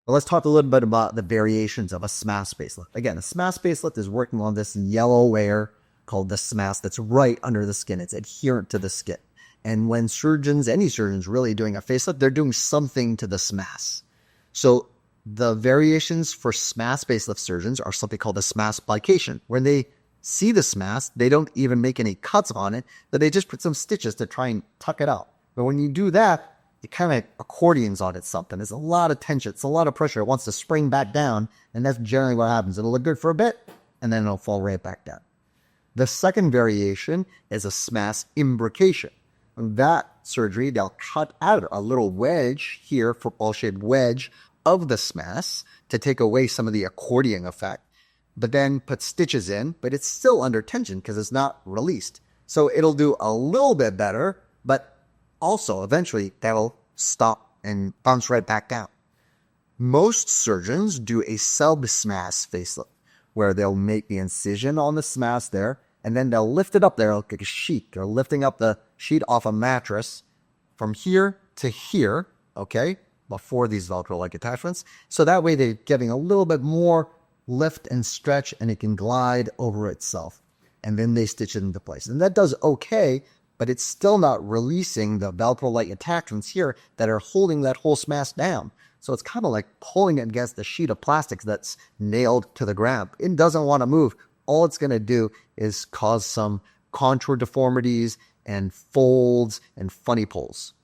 But let's talk a little bit about the variations of a SMAS facelift. Again, a SMAS facelift is working on this yellow layer called the SMAS that's right under the skin. It's adherent to the skin. And when surgeons, any surgeons really doing a facelift, they're doing something to the SMAS. So the variations for SMAS facelift surgeons are something called a SMAS plication. When they see the SMAS, they don't even make any cuts on it, but they just put some stitches to try and tuck it out. But when you do that, it kind of accordions on it something. There's a lot of tension. It's a lot of pressure. It wants to spring back down, and that's generally what happens. It'll look good for a bit, and then it'll fall right back down. The second variation is a SMAS imbrication. In that surgery, they'll cut out a little wedge here, football-shaped wedge of the SMAS to take away some of the accordion effect, but then put stitches in, but it's still under tension because it's not released. So it'll do a little bit better, but also, eventually, that'll stop and bounce right back down. Most surgeons do a sub-SMAS facelift, where they'll make the incision on the SMAS there, and then they'll lift it up there like a sheet. They're lifting up the sheet off a mattress from here to here, okay, before these Velcro-like attachments. So that way they're getting a little bit more lift and stretch, and it can glide over itself. And then they stitch it into place. And that does okay, but it's still not releasing the Velcro-like attachments here that are holding that whole SMAS down. So it's kind of like pulling it against a sheet of plastic that's nailed to the ground. It doesn't want to move. All it's going to do is cause some contour deformities and folds and funny pulls.